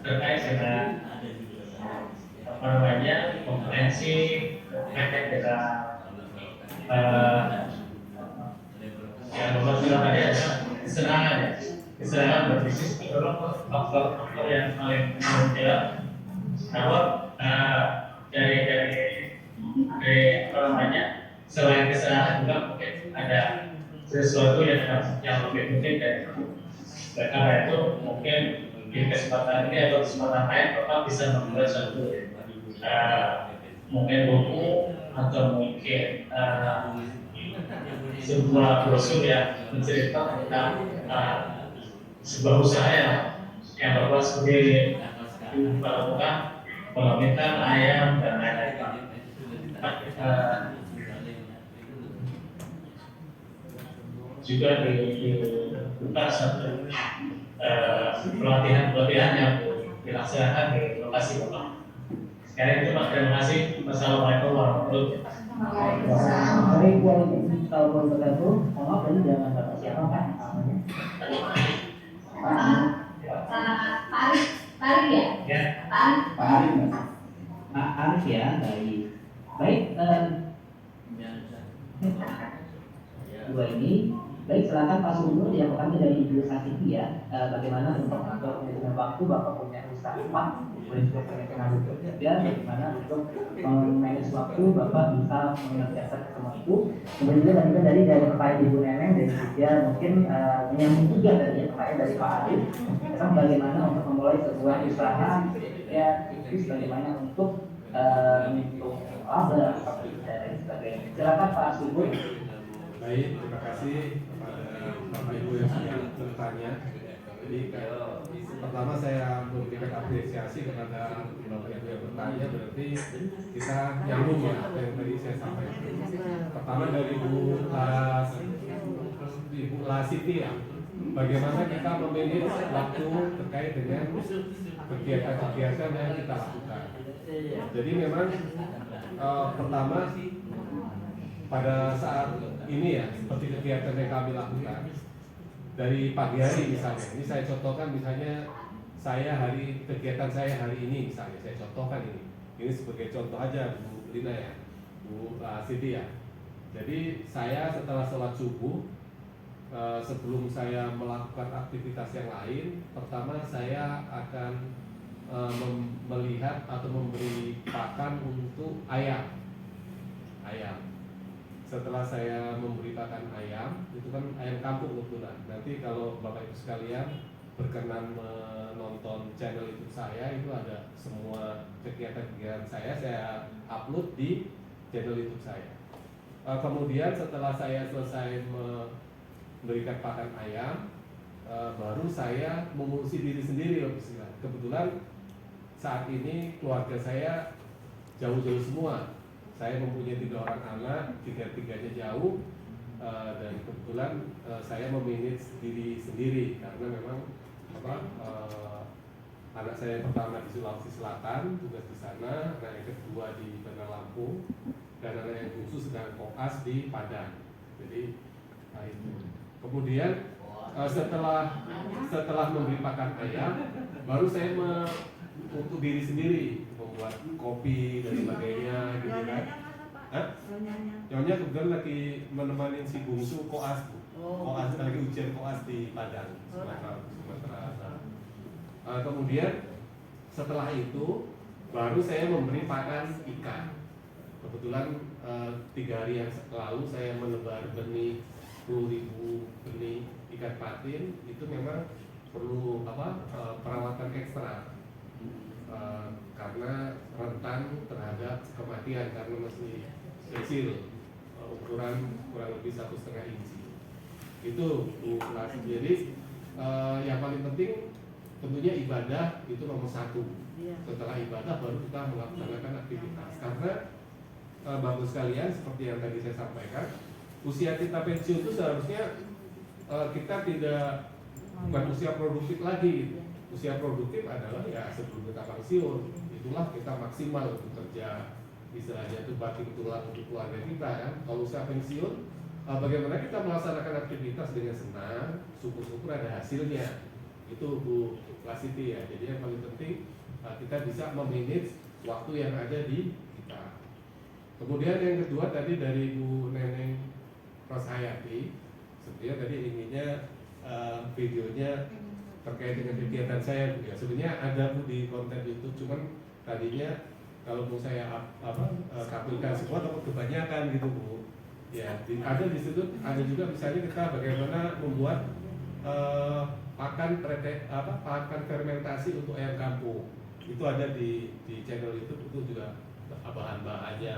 terkait dengan apa namanya kompetensi terkait dengan yang Bapak bilang tadi adalah kesenangan berbisnis itu faktor yang paling penting. Namun dari apa namanya selain kesenangan juga mungkin ada sesuatu yang lebih penting dari itu. Karena itu mungkin di kesempatan ini atau kesempatan lain Bapak bisa membuat satu mungkin buku atau mungkin sebuah brosur yang menceritakan tentang sebuah usaha yang Bapak sebagai ibu lakukan, pengemitan ayam dan lain-lain. Juga dibuka satu pelatihan yang dilaksanakan di lokasi Bapak. Sekarang itu Pak, terima kasih. Wassalamualaikum warahmatullahi wabarakatuh. Waalaikumsalam warahmatullahi wabarakatuh. Mohon maaf tadi jangan Bapak siapa Pak namanya? Pak Arif ya? Ya. Pak Arif. Pak Arif ya, baik. Dua ini, baik silakan Pak Subur yang pertama dari Ibu Sasiti ya. Bagaimana untuk mengatur manajemen waktu, Bapak punya usaha kemudian juga punya tenaga kerja, bagaimana untuk memanage waktu Bapak bisa mengerjakan semua itu. Kemudian juga lanjutkan dari pertanyaan Ibu Neneng dan juga mungkin menyambung juga dari pertanyaan dari Pak Arif tentang bagaimana untuk memulai sebuah usaha ya, itu bagaimana untuk laba seperti itu dan sebagainya. Silakan Pak Subur. Baik, terima kasih kepada Bapak Ibu yang sudah bertanya. Jadi pertama saya memberikan apresiasi kepada Bapak Ibu yang bertanya, berarti kita nyambung ya apa yang tadi saya sampaikan. Pertama dari Ibu Lasiti ya, bagaimana kita memilih waktu terkait dengan kegiatan-kegiatan yang kita lakukan. Jadi memang pertama pada saat ini ya, seperti kegiatan yang kami lakukan dari pagi hari misalnya, ini saya contohkan misalnya kegiatan saya hari ini misalnya, saya contohkan ini sebagai contoh aja Bu Lina ya. Bu Siti ya. Jadi saya setelah sholat subuh, sebelum saya melakukan aktivitas yang lain, pertama saya akan melihat atau memberi pakan untuk ayam. Setelah saya memberi pakan ayam, itu kan ayam kampung kebetulan. Nanti kalau Bapak Ibu sekalian berkenan menonton channel YouTube saya, itu ada semua kegiatan-kegiatan saya upload di channel YouTube saya. Kemudian setelah saya selesai memberikan pakan ayam, baru saya mengurusi diri sendiri. Kebetulan saat ini keluarga saya jauh-jauh semua. Saya mempunyai 3 orang anak, tiga-tiganya jauh, dan kebetulan saya memanage diri sendiri karena memang anak saya yang pertama di Sulawesi Selatan tugas di sana, anak yang kedua di Bandar Lampung, dan anak yang khusus sedang koas di Padang. Jadi itu. Kemudian setelah memberi pakan ayam, baru saya untuk diri sendiri membuat kopi dan sebagainya gitu kan. Nyonya kebetulan lagi menemani si bungsu koas, koas lagi ujian koas di Padang, Sumatera. Kemudian setelah itu baru saya memberi pakan ikan. Kebetulan 3 hari yang lalu saya menebar benih 10.000 benih ikan patin. Itu memang perlu perawatan ekstra. Karena rentan terhadap kematian karena masih kecil, ukuran kurang lebih 1,5 inci. Itu Bu Lasi. Jadi yang paling penting tentunya ibadah itu nomor 1. Setelah ibadah baru kita melaksanakan aktivitas. Karena Bapak sekalian, seperti yang tadi saya sampaikan, usia kita pensiun itu seharusnya kita tidak bukan usia produktif lagi. Usia produktif adalah ya sebelum kita pensiun, itulah kita maksimal bekerja, istilahnya itu batin tulang untuk keluarga kita kan. Kalau usia pensiun, bagaimana kita melaksanakan aktivitas dengan senang, syukur-syukur ada hasilnya. Itu Bu Lasiti ya. Jadi yang paling penting kita bisa memanage waktu yang ada di kita. Kemudian yang kedua tadi dari Bu Neneng Roshayati, sebenarnya tadi inginnya videonya terkait dengan kegiatan saya Bu ya. Sebenarnya ada Bu di konten YouTube, cuman tadinya kalau mau saya tampilkan semua atau kebanyakan gitu Bu. Ya, ada di situ ada juga misalnya kita bagaimana membuat pakan fermentasi untuk ayam kampung. Itu ada di channel YouTube, itu juga bahan-bahannya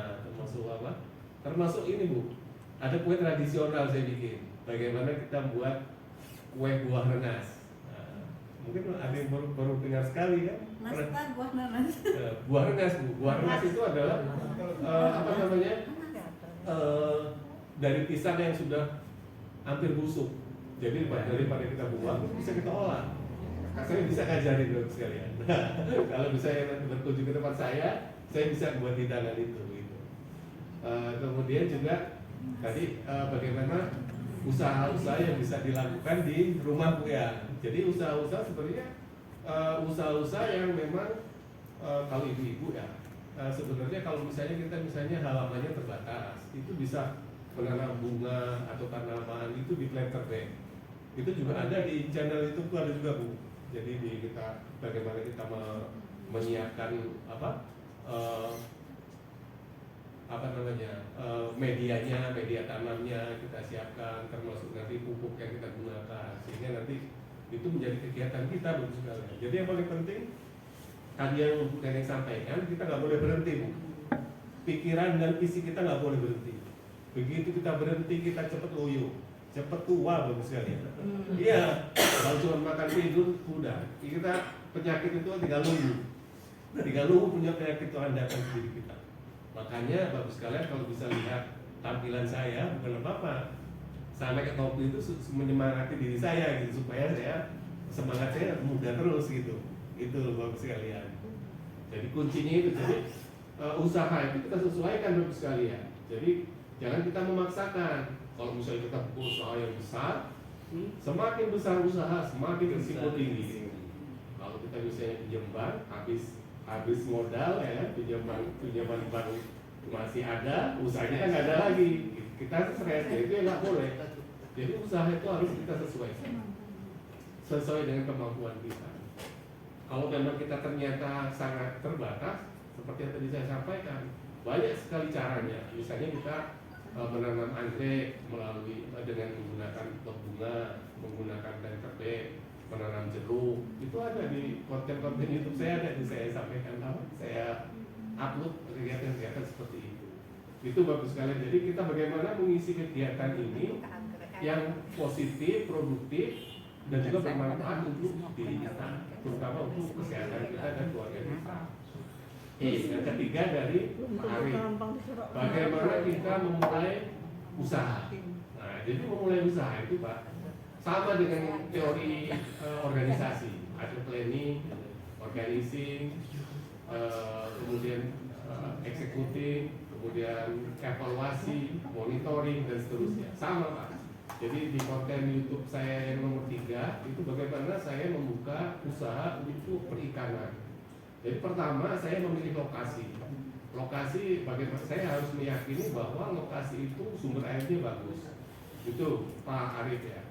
termasuk ini Bu. Ada kue tradisional saya bikin. Bagaimana kita buat kue buah nanas. Mungkin ada yang baru dengar sekali kan? Buah nanas. Buah nanas Bu. Buah nanas itu adalah dari pisang yang sudah hampir busuk. Jadi daripada kita buang, bisa kita olah. Saya bisa ngajarin dulu sekalian. Kalau misalnya berkunjung ke tempat saya bisa buat hidangan itu. Gitu. Kemudian juga tadi bagaimana usaha-usaha yang bisa dilakukan di rumah Bu ya. Jadi usaha-usaha sebenarnya usaha-usaha yang memang kalau ibu-ibu ya sebenarnya kalau misalnya kita halamannya terbatas, itu bisa menanam bunga atau tanaman itu di planter bag. Itu juga ada di channel itu ada juga Bu. Jadi kita bagaimana kita menyiapkan medianya, media tanamnya kita siapkan, termasuk nanti pupuk yang kita gunakan, sehingga nanti itu menjadi kegiatan kita bagus sekali. Jadi yang paling penting tadi yang Bu Neneng sampaikan, kita nggak boleh berhenti Bu. Pikiran dan isi kita nggak boleh berhenti. Begitu kita berhenti kita cepet loyo, cepet tua bagus sekali. Iya, kalau cuma makan tidur udah. Kita penyakit itu tinggal nunggu punya penyakit Tuhan datang ke diri kita. Makanya bagus sekalian kalau bisa lihat tampilan saya bukan apa-apa. Sampai ke topi itu menyemangati diri saya gitu supaya saya semangat saya muda terus gitu. Itu bagus sekalian. Jadi kuncinya itu jadi usaha itu kita sesuaikan bagus sekalian. Jadi jangan kita memaksakan. Kalau misalnya kita usaha yang besar, semakin besar usaha semakin risiko tinggi. Kalau kita misalnya pinjam bank habis modal ya kan, pinjaman bank masih ada, usahanya kan nggak ada lagi. Kita stres, ya itu yang nggak boleh. Jadi usaha itu harus kita sesuai dengan kemampuan kita. Kalau memang kita ternyata sangat terbatas, seperti yang tadi saya sampaikan, banyak sekali caranya. Misalnya kita menanam anggrek melalui dengan menggunakan pot bunga, menggunakan planter bed, menanam jeruk. Itu ada di konten-konten YouTube saya, ada di saya sampaikan, saya upload kegiatan-kegiatan seperti itu. Itu bagus sekali. Jadi kita bagaimana mengisi kegiatan ini yang positif, produktif, dan juga bermanfaat untuk diri kita, terutama untuk kesehatan kita dan keluarga kita. Yang ketiga dari Pak Arif, bagaimana kita memulai usaha. Nah, jadi memulai usaha itu Pak sama dengan teori organisasi, ada planning, organizing, kemudian eksekutif, kemudian evaluasi, monitoring, dan seterusnya. Sama Pak. Jadi di konten YouTube saya yang nomor 3 itu bagaimana saya membuka usaha untuk perikanan. Jadi pertama saya memilih lokasi. Lokasi bagaimana saya harus meyakini bahwa lokasi itu sumber airnya bagus. Itu Pak Arif ya.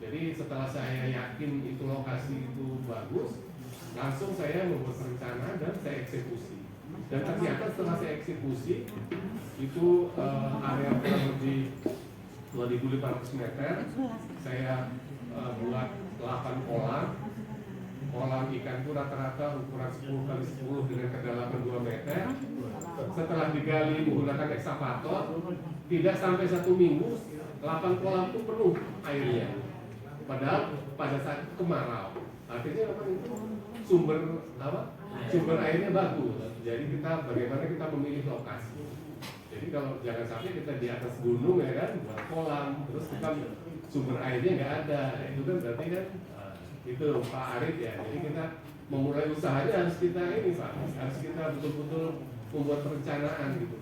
Jadi setelah saya yakin itu lokasi itu bagus, langsung saya membuat rencana dan saya eksekusi. Dan ternyata setelah saya eksekusi itu area kurang lebih 2.500 meter, saya buat 8 kolam ikan itu rata-rata ukuran 10 kali 10 dengan kedalaman 2 meter. Setelah digali menggunakan ekskavator, tidak sampai 1 minggu 8 kolam itu penuh airnya. Padahal pada saat kemarau, artinya apa itu sumber airnya bagus. Jadi kita bagaimana kita memilih lokasi. Jadi kalau jangan sampai kita di atas gunung ya kan, buat kolam, terus kita sumber airnya nggak ada, itu kan berarti kan itu Pak Arif ya. Jadi kita memulai usahanya harus kita ini Pak, harus kita betul-betul membuat perencanaan gitu.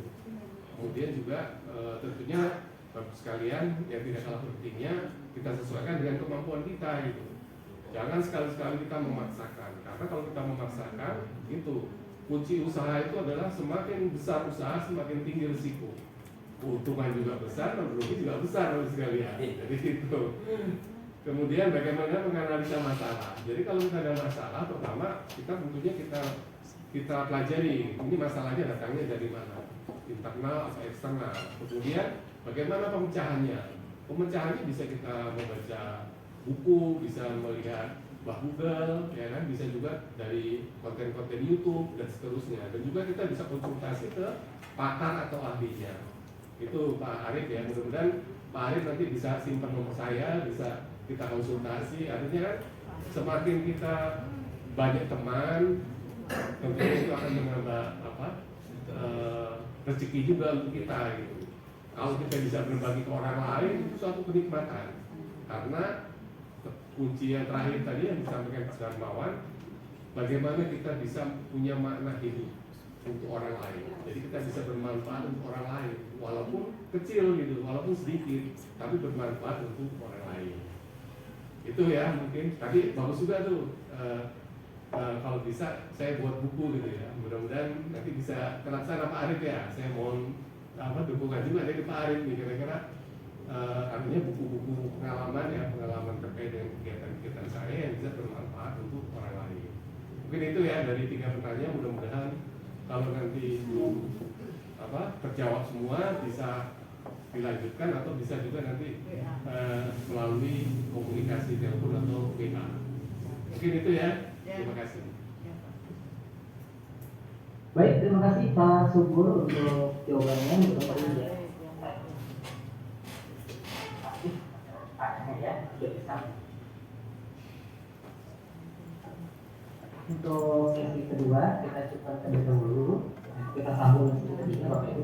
Kemudian juga tentunya Bapak sekalian yang tidak kalah pentingnya kita sesuaikan dengan kemampuan kita gitu. Jangan sekali-sekali kita memaksakan, karena kalau kita memaksakan itu kunci usaha itu adalah semakin besar usaha semakin tinggi risiko. Keuntungan juga besar, dan rugi juga besar Bapak sekalian. Jadi itu. Kemudian bagaimana menganalisa masalah. Jadi kalau kita ada masalah, pertama kita tentunya kita pelajari ini masalahnya datangnya dari mana, internal atau eksternal. Kemudian bagaimana pemecahannya. Pemecahannya bisa kita membaca buku, bisa melihat Google, ya kan, bisa juga dari konten-konten YouTube dan seterusnya. Dan juga kita bisa konsultasi ke pakar atau ahlinya. Itu Pak Arif ya. Mudah-mudahan Pak Arif nanti bisa simpan nomor saya, bisa kita konsultasi. Artinya kan semakin kita banyak teman, tentunya itu akan menambah rezeki juga untuk kita gitu. Kalau kita bisa berbagi ke orang lain itu suatu kenikmatan. Karena kunci yang terakhir tadi yang disampaikan Pak Darmawan, bagaimana kita bisa punya makna hidup untuk orang lain. Jadi kita bisa bermanfaat untuk orang lain, walaupun kecil gitu, walaupun sedikit, tapi bermanfaat untuk orang lain. Itu ya mungkin. Tadi bagus juga tuh. Kalau bisa saya buat buku gitu ya. Mudah-mudahan nanti bisa terlaksana Pak Arif ya. Saya mohon dukungan juga dari Pak Arif nih kira-kira. Artinya buku-buku pengalaman ya, pengalaman terkait dengan kegiatan-kegiatan saya yang bisa bermanfaat untuk orang lain. Mungkin itu ya dari 3 pertanyaan. Mudah-mudahan kalau nanti terjawab semua bisa dilanjutkan atau bisa juga nanti melalui komunikasi telepon atau WA. Mungkin itu ya. Terima kasih. Baik, terima kasih Pak Subur untuk jawabannya. Mudah-mudahan ya sudah bisa. Untuk sesi kedua kita coba terlebih dahulu. Kita sambung sesi ketiga Bapak Ibu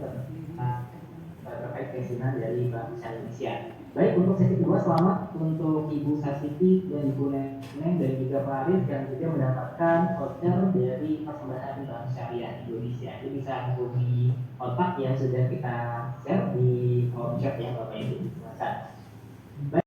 terkait keisinan dari Bank Syariah Indonesia. Baik, untuk sesi kedua selamat untuk Ibu Sasiti dan Ibu Neneng dari juga Pak Arif yang juga mendapatkan voucher dari persembahan Bank Syariah Indonesia. Ini bisa hubungi kontak yang sudah kita share di kolom chat ya Bapak Ibu. Terima kasih.